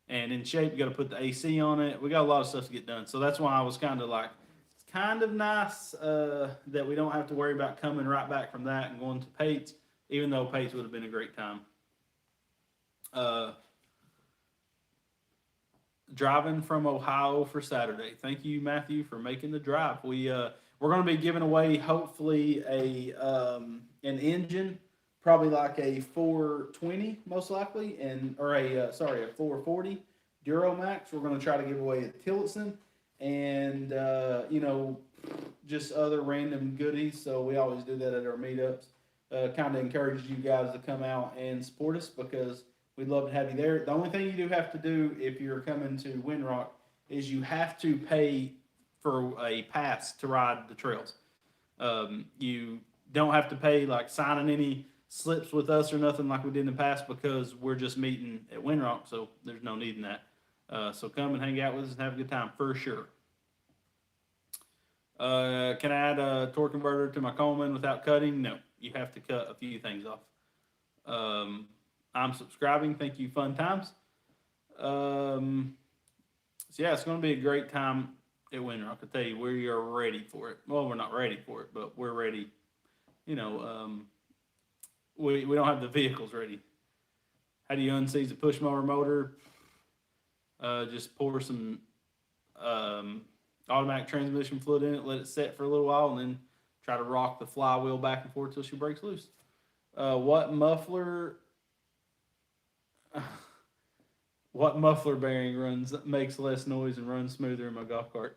and in shape. We got to put the AC on it. We got a lot of stuff to get done. So that's why I was kind of like, it's kind of nice that we don't have to worry about coming right back from that and going to Pates, even though Pates would have been a great time. Driving from Ohio for Saturday. Thank you, Matthew, for making the drive. We're going to be giving away hopefully an engine, probably like a 420 most likely, or a 440 Duramax. We're going to try to give away a Tillotson and just other random goodies. So we always do that at our meetups. Kind of encourages you guys to come out and support us because we'd love to have you there. The only thing you do have to do if you're coming to Windrock is you have to pay for a pass to ride the trails. You don't have to pay like signing any slips with us or nothing like we did in the past because we're just meeting at Windrock, so there's no need in that. So come and hang out with us and have a good time for sure. Can I add a torque converter to my Coleman without cutting? No, you have to cut a few things off. I'm subscribing. Thank you, fun times. So yeah, it's going to be a great time at Windrock. I tell you, we are ready for it. Well, we're not ready for it, but we're ready. We don't have the vehicles ready. How do you unseize a push motor? Just pour some automatic transmission fluid in it, let it set for a little while, and then try to rock the flywheel back and forth till she breaks loose. What muffler bearing makes less noise and runs smoother in my golf cart?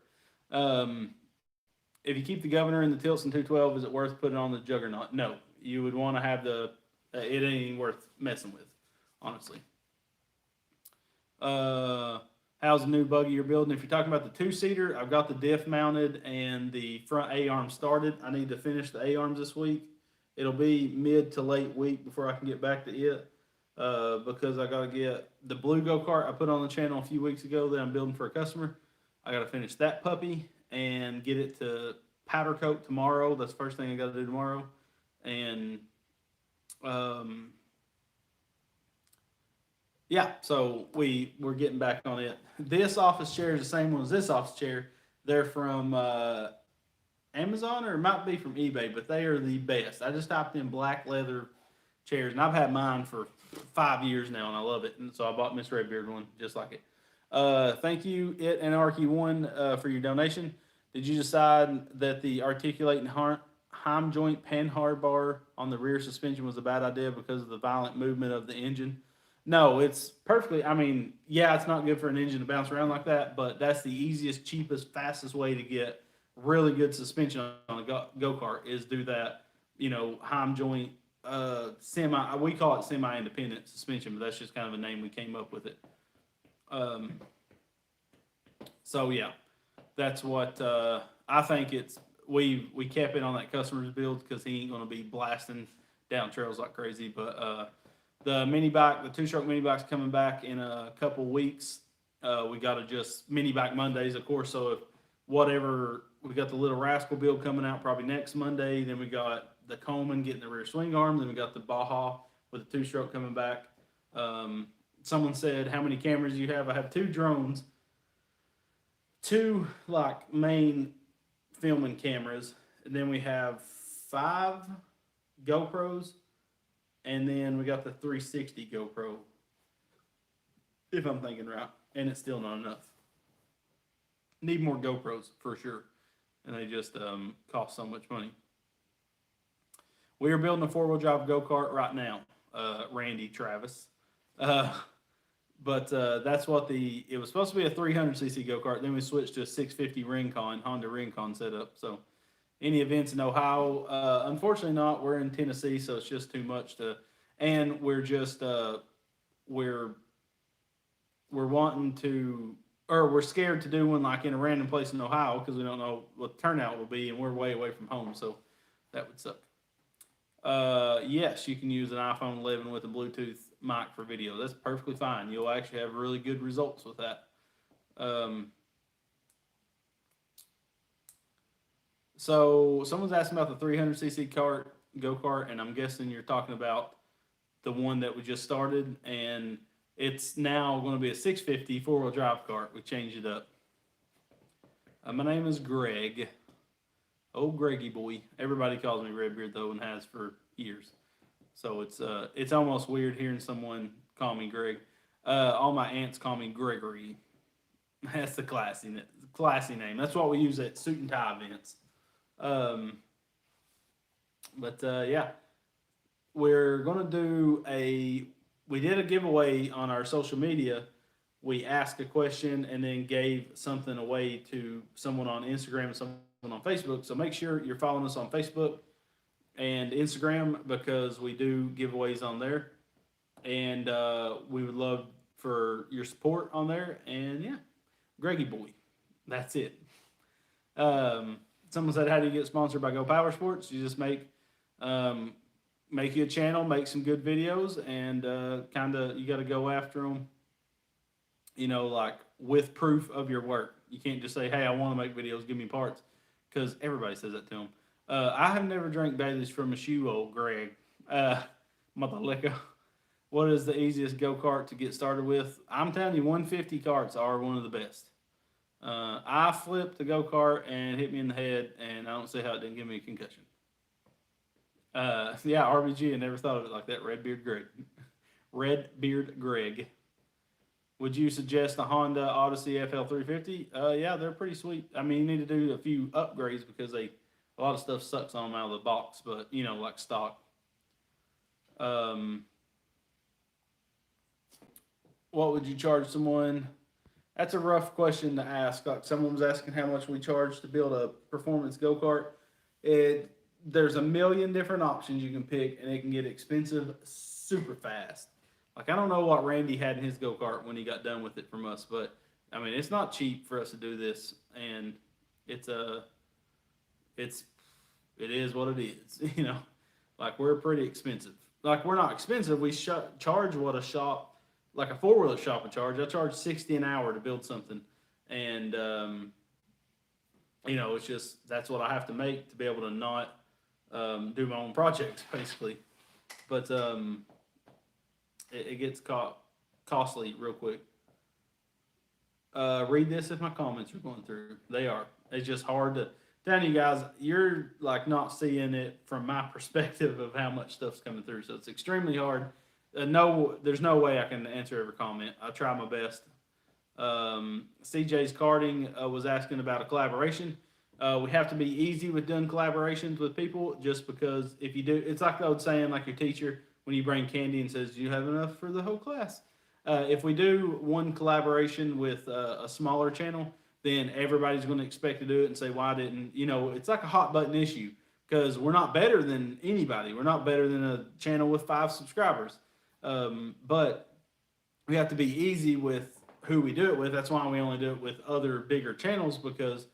If you keep the governor in the Tilson 212, is it worth putting on the Juggernaut? No, you would want to have it ain't even worth messing with, honestly. How's the new buggy you're building? If you're talking about the 2-seater, I've got the diff mounted and the front A-arm started. I need to finish the A-arms this week. It'll be mid to late week before I can get back to it. Because I got to get the blue go-kart I put on the channel a few weeks ago that I'm building for a customer. I got to finish that puppy and get it to powder coat tomorrow. That's the first thing I got to do tomorrow. And, yeah, so we're getting back on it. This office chair is the same one as this office chair. They're from Amazon, or it might be from eBay, but they are the best. I just typed in black leather chairs, and I've had mine for 5 years now, and I love it. And so I bought Miss Redbeard one just like it. Thank you, It and Arky1, for your donation. Did you decide that the articulating heim joint panhard bar on the rear suspension was a bad idea because of the violent movement of the engine? No, it's perfectly, yeah, it's not good for an engine to bounce around like that, but that's the easiest, cheapest, fastest way to get really good suspension on a go-kart is do that, heim joint, we call it semi-independent suspension, but that's just kind of a name we came up with it. So yeah, that's what, I think we kept it on that customer's build because he ain't going to be blasting down trails like crazy, but, the mini bike, the 2-stroke mini bike's coming back in a couple weeks. We got to just mini bike Mondays, of course. So if we got the Little Rascal build coming out probably next Monday. Then we got the Coleman getting the rear swing arm. Then we got the Baja with the 2-stroke coming back. Someone said, how many cameras do you have? I have 2 drones, 2 like main filming cameras. And then we have 5 GoPros. And then we got the 360 GoPro, if I'm thinking right. And it's still not enough. Need more GoPros for sure. and they just cost so much money. We are building a 4-wheel drive go kart right now, Randy Travis. Uh, but that's what it was supposed to be a 300cc go kart. Then we switched to a 650 Honda Rincon setup. So any events in Ohio? Unfortunately, not. We're in Tennessee, so it's just too much to. And we're just we're wanting to, or we're scared to do one like in a random place in Ohio because we don't know what the turnout will be, and we're way away from home, so that would suck. Yes, you can use an iPhone 11 with a Bluetooth mic for video. That's perfectly fine. You'll actually have really good results with that. So someone's asking about the 300cc go kart, and I'm guessing you're talking about the one that we just started, and it's now going to be a 650 4-wheel drive kart. We changed it up. My name is Greg. Oh, Greggy boy. Everybody calls me Redbeard though, and has for years. So it's almost weird hearing someone call me Greg. All my aunts call me Gregory. That's the classy name. That's what we use at suit and tie events. Yeah, we're gonna do we did a giveaway on our social media. We asked a question and then gave something away to someone on Instagram and someone on Facebook. So make sure you're following us on Facebook and Instagram because we do giveaways on there. And we would love for your support on there. And yeah, Greggy boy. That's it. Someone said, how do you get sponsored by Go Power Sports? You just make you a channel, make some good videos, and you got to go after them, like with proof of your work. You can't just say, hey, I want to make videos, give me parts, because everybody says that to them. I have never drank Bailey's from a shoe, old Greg. Mother liquor. What is the easiest go-kart to get started with? I'm telling you, 150 karts are one of the best. I flipped the go-kart and hit me in the head, and I don't see how it didn't give me a concussion. Yeah, RBG, I never thought of it like that. Redbeard Greg. Would you suggest the Honda Odyssey FL350? Yeah, they're pretty sweet. I mean, you need to do a few upgrades because a lot of stuff sucks on them out of the box, but, like stock. What would you charge someone? That's a rough question to ask. Like someone was asking how much we charge to build a performance go-kart. There's a million different options you can pick, and it can get expensive super fast. Like I don't know what Randy had in his go-kart when he got done with it from us, but I mean it's not cheap for us to do this, and it is what it is. Like we're pretty expensive. Like we're not expensive. We charge what a shop, like a 4-wheeler shop would charge. I charge $60 an hour to build something, and it's just that's what I have to make to be able to not do my own projects, basically. But it gets costly real quick. Read this if my comments are going through. They are. It's just hard to tell you guys. You're like not seeing it from my perspective of how much stuff's coming through. So it's extremely hard. There's no way I can answer every comment. I try my best. CJ's Karting was asking about a collaboration. We have to be easy with doing collaborations with people just because if you do, it's like the old saying, like your teacher, when you bring candy and says, do you have enough for the whole class? If we do one collaboration with a smaller channel, then everybody's going to expect to do it and say, why didn't, it's like a hot button issue because we're not better than anybody. We're not better than a channel with 5 subscribers. But we have to be easy with who we do it with. That's why we only do it with other bigger channels because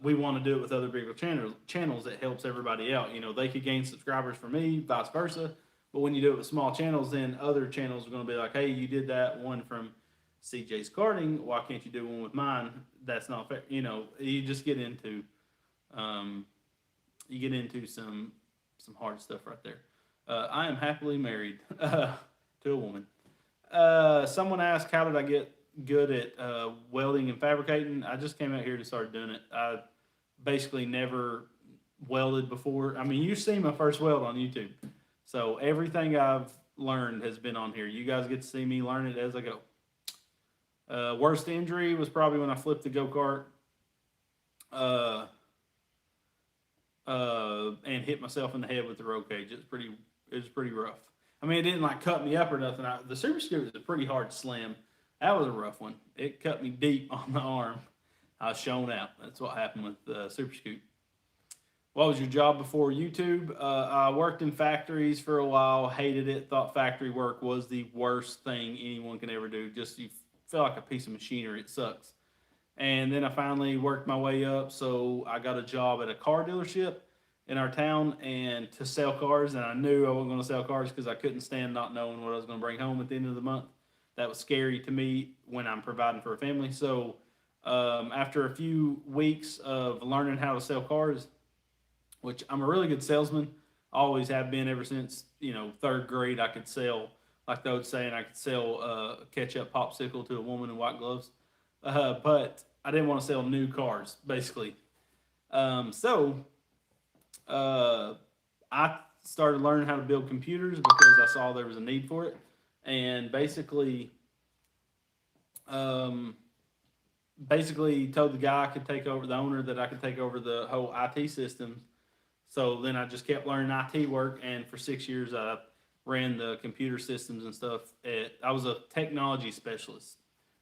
we want to do it with other bigger channels that helps everybody out. They could gain subscribers for me, vice versa. But when you do it with small channels, then other channels are going to be like, hey, you did that one from CJ's Karting. Why can't you do one with mine? That's not fair. You just get into some hard stuff right there. I am happily married to a woman. Someone asked, how did I get good at welding and fabricating? I just came out here to start doing it. I basically never welded before. I mean, you've seen my first weld on YouTube. So everything I've learned has been on here. You guys get to see me learn it as I go. Worst injury was probably when I flipped the go-kart. uh, and hit myself in the head with the roll cage. It was pretty rough. I mean, it didn't like cut me up or nothing. The super scoop is a pretty hard slam. That was a rough one. It cut me deep on the arm. I was shown out. That's what happened with super scoop. What was your job before YouTube? I worked in factories for a while. Hated it. Thought factory work was the worst thing anyone can ever do. Just you feel like a piece of machinery. It sucks. And then I finally worked my way up. So I got a job at a car dealership in our town and to sell cars. And I knew I wasn't going to sell cars because I couldn't stand not knowing what I was going to bring home at the end of the month. That was scary to me when I'm providing for a family. So after a few weeks of learning how to sell cars, which I'm a really good salesman, always have been ever since, third grade. I could sell, like the old saying, I could sell a ketchup popsicle to a woman in white gloves. But I didn't want to sell new cars, basically. So I started learning how to build computers because I saw there was a need for it. And basically told the guy I could take over, the owner, that I could take over the whole IT systems. So then I just kept learning IT work, and for 6 years I ran the computer systems and stuff. I was a technology specialist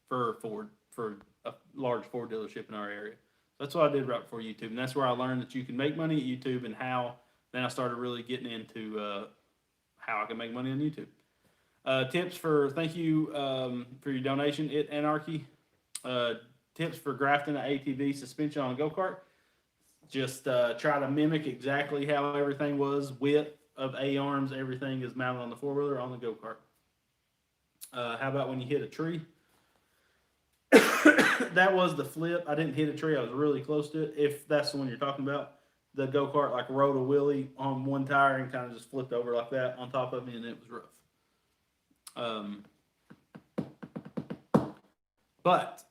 for Ford, for a large Ford dealership in our area. So that's what I did right before YouTube, and that's where I learned that you can make money at YouTube, and how. Then I started really getting into how I can make money on YouTube. Tips for thank you for your donation. Anarchy. Tips for grafting an ATV suspension on a go kart. Just try to mimic exactly how everything was. Width of A arms, everything is mounted on the four wheeler on the go kart. How about when you hit a tree? That was the flip. I didn't hit a tree. I was really close to it. If that's the one you're talking about, the go kart like rode a wheelie on one tire and kind of just flipped over like that on top of me, and it was rough. But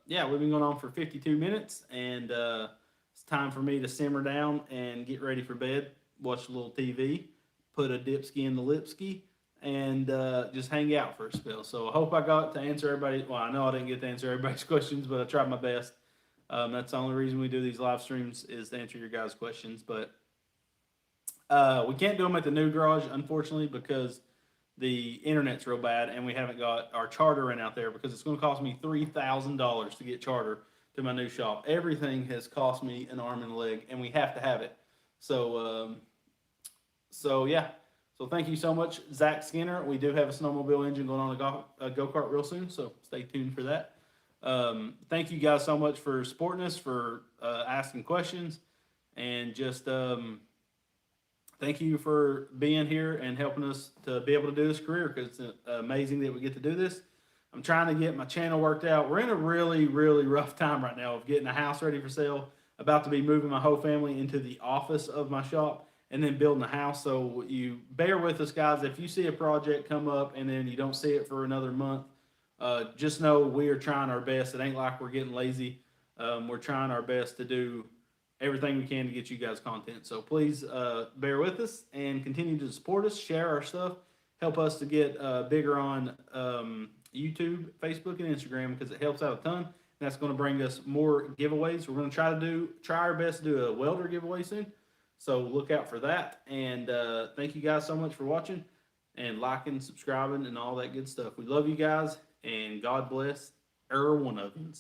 yeah, we've been going on for 52 minutes, and it's time for me to simmer down and get ready for bed. Watch a little TV, put a dipski in the lipski, and just hang out for a spell. So I hope I got to answer everybody. Well, I know I didn't get to answer everybody's questions, but I tried my best. That's the only reason we do these live streams, is to answer your guys' questions. But we can't do them at the new garage, unfortunately, because the internet's real bad, and we haven't got our charter in out there, because it's going to cost me $3,000 to get charter to my new shop. Everything has cost me an arm and a leg, and we have to have it. So yeah. So thank you so much, Zach Skinner. We do have a snowmobile engine going on a go-kart real soon, so stay tuned for that. Thank you guys so much for supporting us, for asking questions, and just thank you for being here and helping us to be able to do this career, because it's amazing that we get to do this. I'm trying to get my channel worked out. We're in a really, really rough time right now of getting a house ready for sale, about to be moving my whole family into the office of my shop, and then building a house. So you bear with us, guys. If you see a project come up and then you don't see it for another month, just know we are trying our best. It ain't like we're getting lazy. We're trying our best to do everything we can to get you guys content. So please bear with us and continue to support us, share our stuff, help us to get bigger on YouTube, Facebook, and Instagram, because it helps out a ton. And that's going to bring us more giveaways. We're going to try our best to do a welder giveaway soon. So look out for that. And thank you guys so much for watching and liking, subscribing, and all that good stuff. We love you guys, and God bless every one of you.